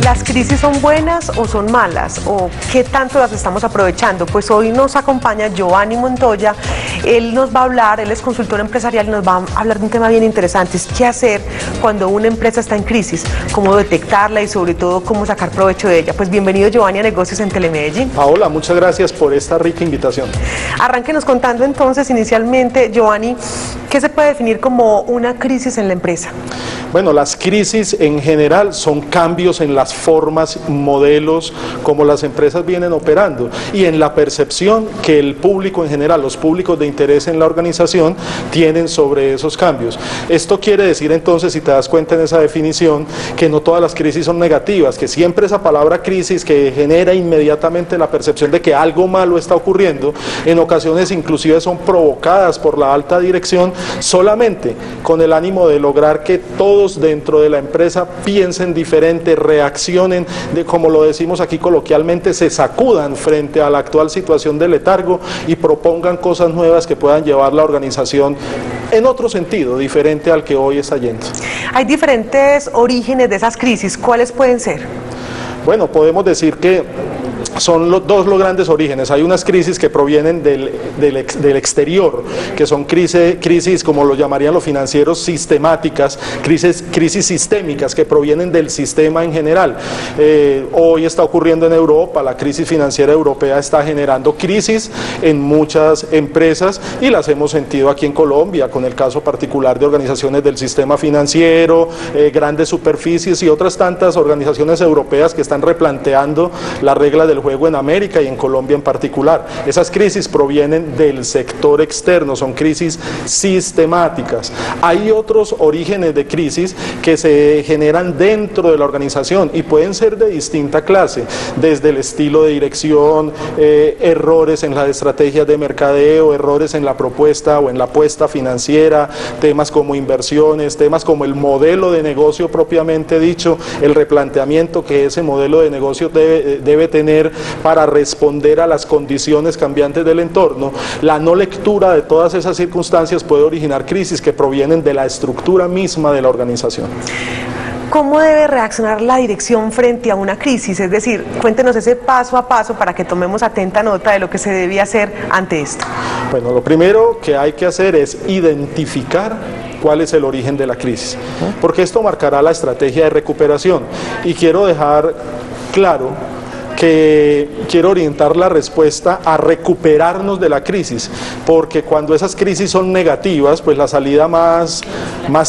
¿Las crisis son buenas o son malas? ¿O qué tanto las estamos aprovechando? Pues hoy nos acompaña Giovanni Montoya. Él nos va a hablar, él es consultor empresarial y nos va a hablar de un tema bien interesante. Es qué hacer cuando una empresa está en crisis, cómo detectarla y sobre todo cómo sacar provecho de ella. Pues bienvenido, Giovanni, a Negocios en Telemedellín. Hola, muchas gracias por esta rica invitación. Arránquenos contando entonces inicialmente, Giovanni, ¿qué se puede definir como una crisis en la empresa? Bueno, las crisis en general son cambios en las formas, modelos, como las empresas vienen operando y en la percepción que el público en general, los públicos de interés en la organización tienen sobre esos cambios. Esto quiere decir entonces, si te das cuenta en esa definición, que no todas las crisis son negativas, que siempre esa palabra crisis que genera inmediatamente la percepción de que algo malo está ocurriendo, en ocasiones inclusive son provocadas por la alta dirección solamente con el ánimo de lograr que todos dentro de la empresa piensen diferente, reaccionen, como lo decimos aquí coloquialmente, se sacudan frente a la actual situación de letargo y propongan cosas nuevas que puedan llevar la organización en otro sentido, diferente al que hoy está yendo. Hay diferentes orígenes de esas crisis, ¿cuáles pueden ser? Bueno, podemos decir que son dos los grandes orígenes. Hay unas crisis que provienen del exterior, que son crisis, como lo llamarían los financieros, sistemáticas, crisis sistémicas que provienen del sistema en general. Hoy está ocurriendo en Europa, la crisis financiera europea está generando crisis en muchas empresas y las hemos sentido aquí en Colombia, con el caso particular de organizaciones del sistema financiero, grandes superficies y otras tantas organizaciones europeas que están replanteando la regla del juego en América y en Colombia en particular. Esas crisis provienen del sector externo, son crisis sistemáticas. Hay otros orígenes de crisis que se generan dentro de la organización y pueden ser de distinta clase, desde el estilo de dirección, errores en las estrategias de mercadeo, errores en la propuesta o en la apuesta financiera, temas como inversiones, temas como el modelo de negocio propiamente dicho, el replanteamiento que ese modelo de negocio debe tener para responder a las condiciones cambiantes del entorno. La no lectura de todas esas circunstancias puede originar crisis que provienen de la estructura misma de la organización. ¿Cómo debe reaccionar la dirección frente a una crisis? Es decir, cuéntenos ese paso a paso para que tomemos atenta nota de lo que se debía hacer ante esto. Bueno, lo primero que hay que hacer es identificar cuál es el origen de la crisis, porque esto marcará la estrategia de recuperación. Y quiero dejar claro que quiero orientar la respuesta a recuperarnos de la crisis, porque cuando esas crisis son negativas, pues la salida más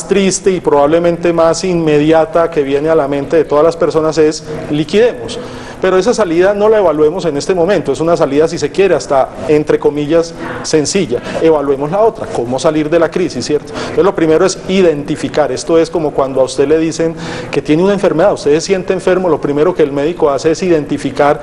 triste y probablemente más inmediata que viene a la mente de todas las personas es liquidemos. Pero esa salida no la evaluemos en este momento, es una salida, si se quiere, hasta entre comillas sencilla. Evaluemos la otra, cómo salir de la crisis, ¿cierto? Entonces lo primero es identificar. Esto es como cuando a usted le dicen que tiene una enfermedad, usted se siente enfermo, lo primero que el médico hace es identificar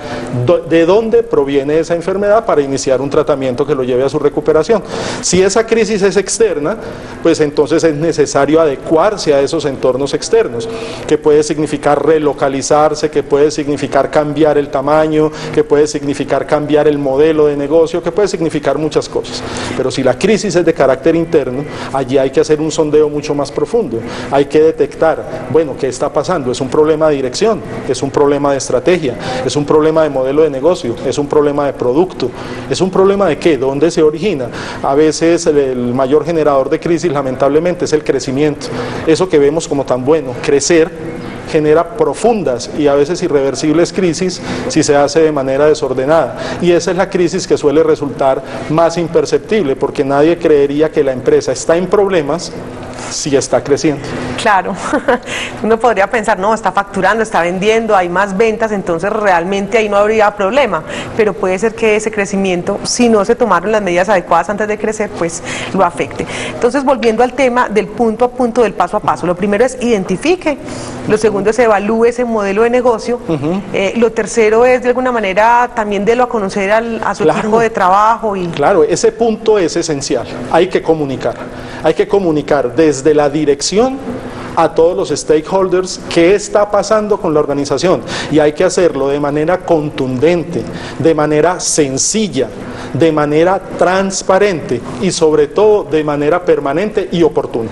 de dónde proviene esa enfermedad para iniciar un tratamiento que lo lleve a su recuperación. Si esa crisis es externa, pues entonces es necesario adecuarse a esos entornos externos, que puede significar relocalizarse, que puede significar cambiar el tamaño, que puede significar cambiar el modelo de negocio, que puede significar muchas cosas. Pero si la crisis es de carácter interno, allí hay que hacer un sondeo mucho más profundo. Hay que detectar, bueno, ¿qué está pasando? ¿Es un problema de dirección? ¿Es un problema de estrategia? ¿Es un problema de modelo de negocio? ¿Es un problema de producto? ¿Es un problema de qué? ¿Dónde se origina? A veces el mayor generador de crisis, lamentablemente, es el crecimiento. Eso que vemos como tan bueno, crecer, genera profundas y a veces irreversibles crisis si se hace de manera desordenada, y esa es la crisis que suele resultar más imperceptible, porque nadie creería que la empresa está en problemas si está creciendo. Claro, uno podría pensar, no, está facturando, está vendiendo, hay más ventas, entonces realmente ahí no habría problema, pero puede ser que ese crecimiento, si no se tomaron las medidas adecuadas antes de crecer, pues lo afecte. Entonces, volviendo al tema del punto a punto, del paso a paso, lo primero es identifique, lo segundo es evalúe ese modelo de negocio, lo tercero es de alguna manera también délo a conocer a su equipo de trabajo. Claro, ese punto es esencial, hay que comunicar desde la dirección a todos los stakeholders qué está pasando con la organización, y hay que hacerlo de manera contundente, de manera sencilla, de manera transparente y sobre todo de manera permanente y oportuna.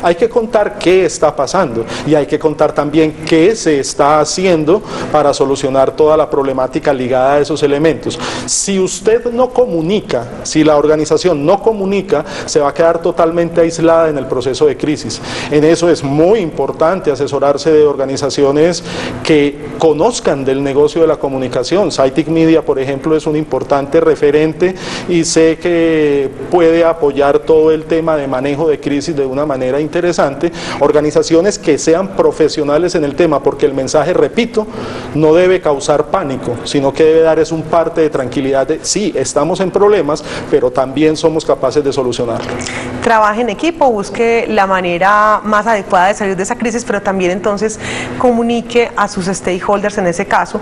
hay que contar qué está pasando y hay que contar también qué se está haciendo para solucionar toda la problemática ligada a esos elementos. Si usted no comunica, si la organización no comunica, se va a quedar totalmente aislada en el proceso de crisis. En eso es muy importante asesorarse de organizaciones que conozcan del negocio de la comunicación. Cytic Media, por ejemplo, es un importante referente y sé que puede apoyar todo el tema de manejo de crisis de una manera interesante. Organizaciones que sean profesionales en el tema, porque el mensaje, repito, no debe causar pánico, sino que debe dar es un parte de tranquilidad de sí, estamos en problemas, pero también somos capaces de solucionarlos. Trabaje en equipo, busque la manera más adecuada de salir de esa crisis, pero también entonces comunique a sus stakeholders en ese caso,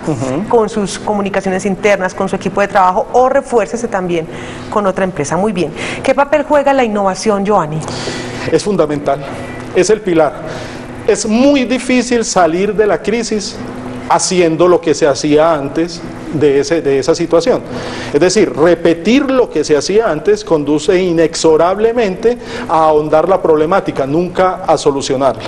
con sus comunicaciones internas, con su equipo de trabajo, o refuércese también con otra empresa. Muy bien. ¿Qué papel juega la innovación, Giovanni? Es fundamental, es el pilar. Es muy difícil salir de la crisis haciendo lo que se hacía antes de esa situación. Es decir, repetir lo que se hacía antes conduce inexorablemente a ahondar la problemática, nunca a solucionarla.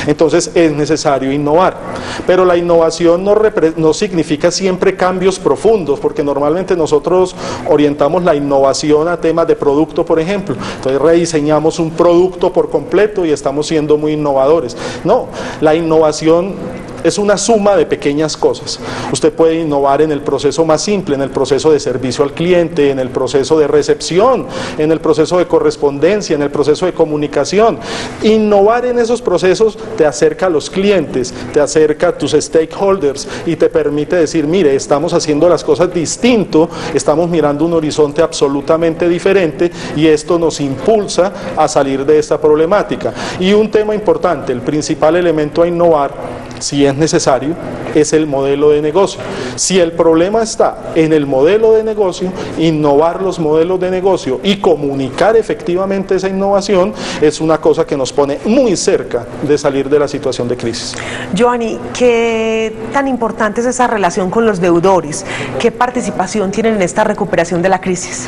Entonces es necesario innovar, pero la innovación no significa siempre cambios profundos, porque normalmente nosotros orientamos la innovación a temas de producto, por ejemplo. Entonces rediseñamos un producto por completo y estamos siendo muy innovadores. No, la innovación es una suma de pequeñas cosas. Usted puede innovar en el proceso más simple, en el proceso de servicio al cliente, en el proceso de recepción, en el proceso de correspondencia, en el proceso de comunicación. Innovar en esos procesos te acerca a los clientes, te acerca a tus stakeholders y te permite decir, mire, estamos haciendo las cosas distinto, estamos mirando un horizonte absolutamente diferente y esto nos impulsa a salir de esta problemática. Y un tema importante, el principal elemento a innovar, si es necesario, es el modelo de negocio. Si el problema está en el modelo de negocio, innovar los modelos de negocio y comunicar efectivamente esa innovación es una cosa que nos pone muy cerca de salir de la situación de crisis. Giovanni, ¿qué tan importante es esa relación con los deudores? ¿Qué participación tienen en esta recuperación de la crisis?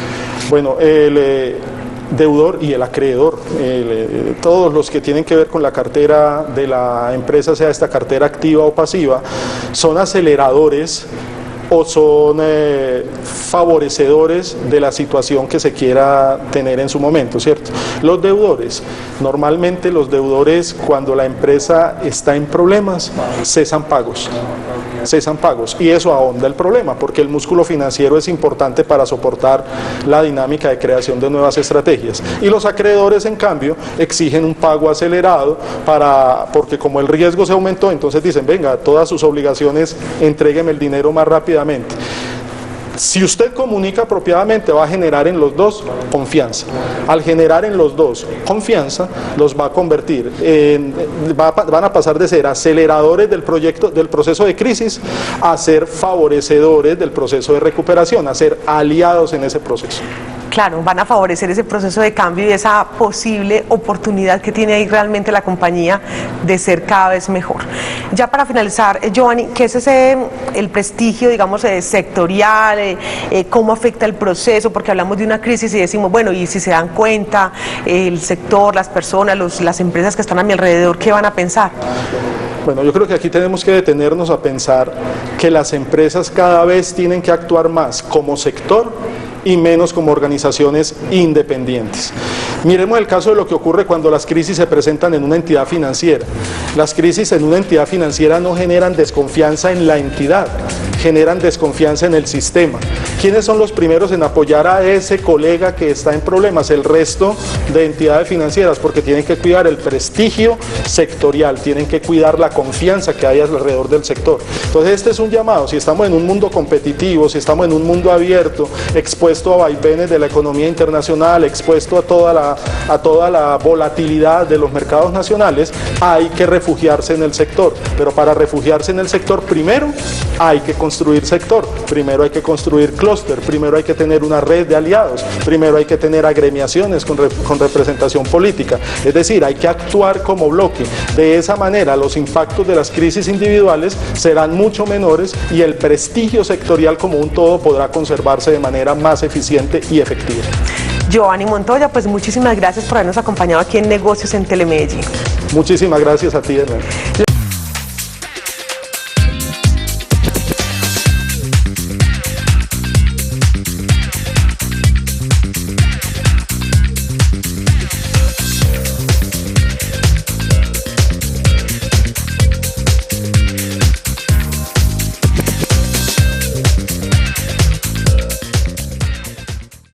Bueno, deudor y el acreedor, todos los que tienen que ver con la cartera de la empresa, sea esta cartera activa o pasiva, son aceleradores o son favorecedores de la situación que se quiera tener en su momento, ¿cierto? Los deudores, normalmente los deudores, cuando la empresa está en problemas, cesan pagos y eso ahonda el problema, porque el músculo financiero es importante para soportar la dinámica de creación de nuevas estrategias. Y los acreedores, en cambio, exigen un pago acelerado porque como el riesgo se aumentó, entonces dicen, venga, todas sus obligaciones, entrégueme el dinero más rápidamente. Si usted comunica apropiadamente, va a generar en los dos confianza. Al generar en los dos confianza, los va a convertir van a pasar de ser aceleradores del proceso de crisis a ser favorecedores del proceso de recuperación, a ser aliados en ese proceso. Claro, van a favorecer ese proceso de cambio y esa posible oportunidad que tiene ahí realmente la compañía de ser cada vez mejor. Ya para finalizar, Giovanni, ¿qué es el prestigio, digamos, sectorial? ¿Cómo afecta el proceso? Porque hablamos de una crisis y decimos, bueno, y si se dan cuenta, el sector, las personas, las empresas que están a mi alrededor, ¿qué van a pensar? Bueno, yo creo que aquí tenemos que detenernos a pensar que las empresas cada vez tienen que actuar más como sector y menos como organizaciones independientes. Miremos el caso de lo que ocurre cuando las crisis se presentan en una entidad financiera. Las crisis en una entidad financiera no generan desconfianza en la entidad, generan desconfianza en el sistema. ¿Quiénes son los primeros en apoyar a ese colega que está en problemas? El resto de entidades financieras, porque tienen que cuidar el prestigio sectorial, tienen que cuidar la confianza que hay alrededor del sector. Entonces este es un llamado, si estamos en un mundo competitivo, si estamos en un mundo abierto, expuesto a vaivenes de la economía internacional, expuesto a toda la volatilidad de los mercados nacionales, hay que refugiarse en el sector. Pero para refugiarse en el sector, primero hay que construir sector, primero hay que construir clúster, primero hay que tener una red de aliados, primero hay que tener agremiaciones con representación política. Es decir, hay que actuar como bloque. De esa manera, los impactos de las crisis individuales serán mucho menores y el prestigio sectorial como un todo podrá conservarse de manera más eficiente y efectiva. Giovanni Montoya, pues muchísimas gracias por habernos acompañado aquí en Negocios en Telemedellín. Muchísimas gracias a ti, Hernán.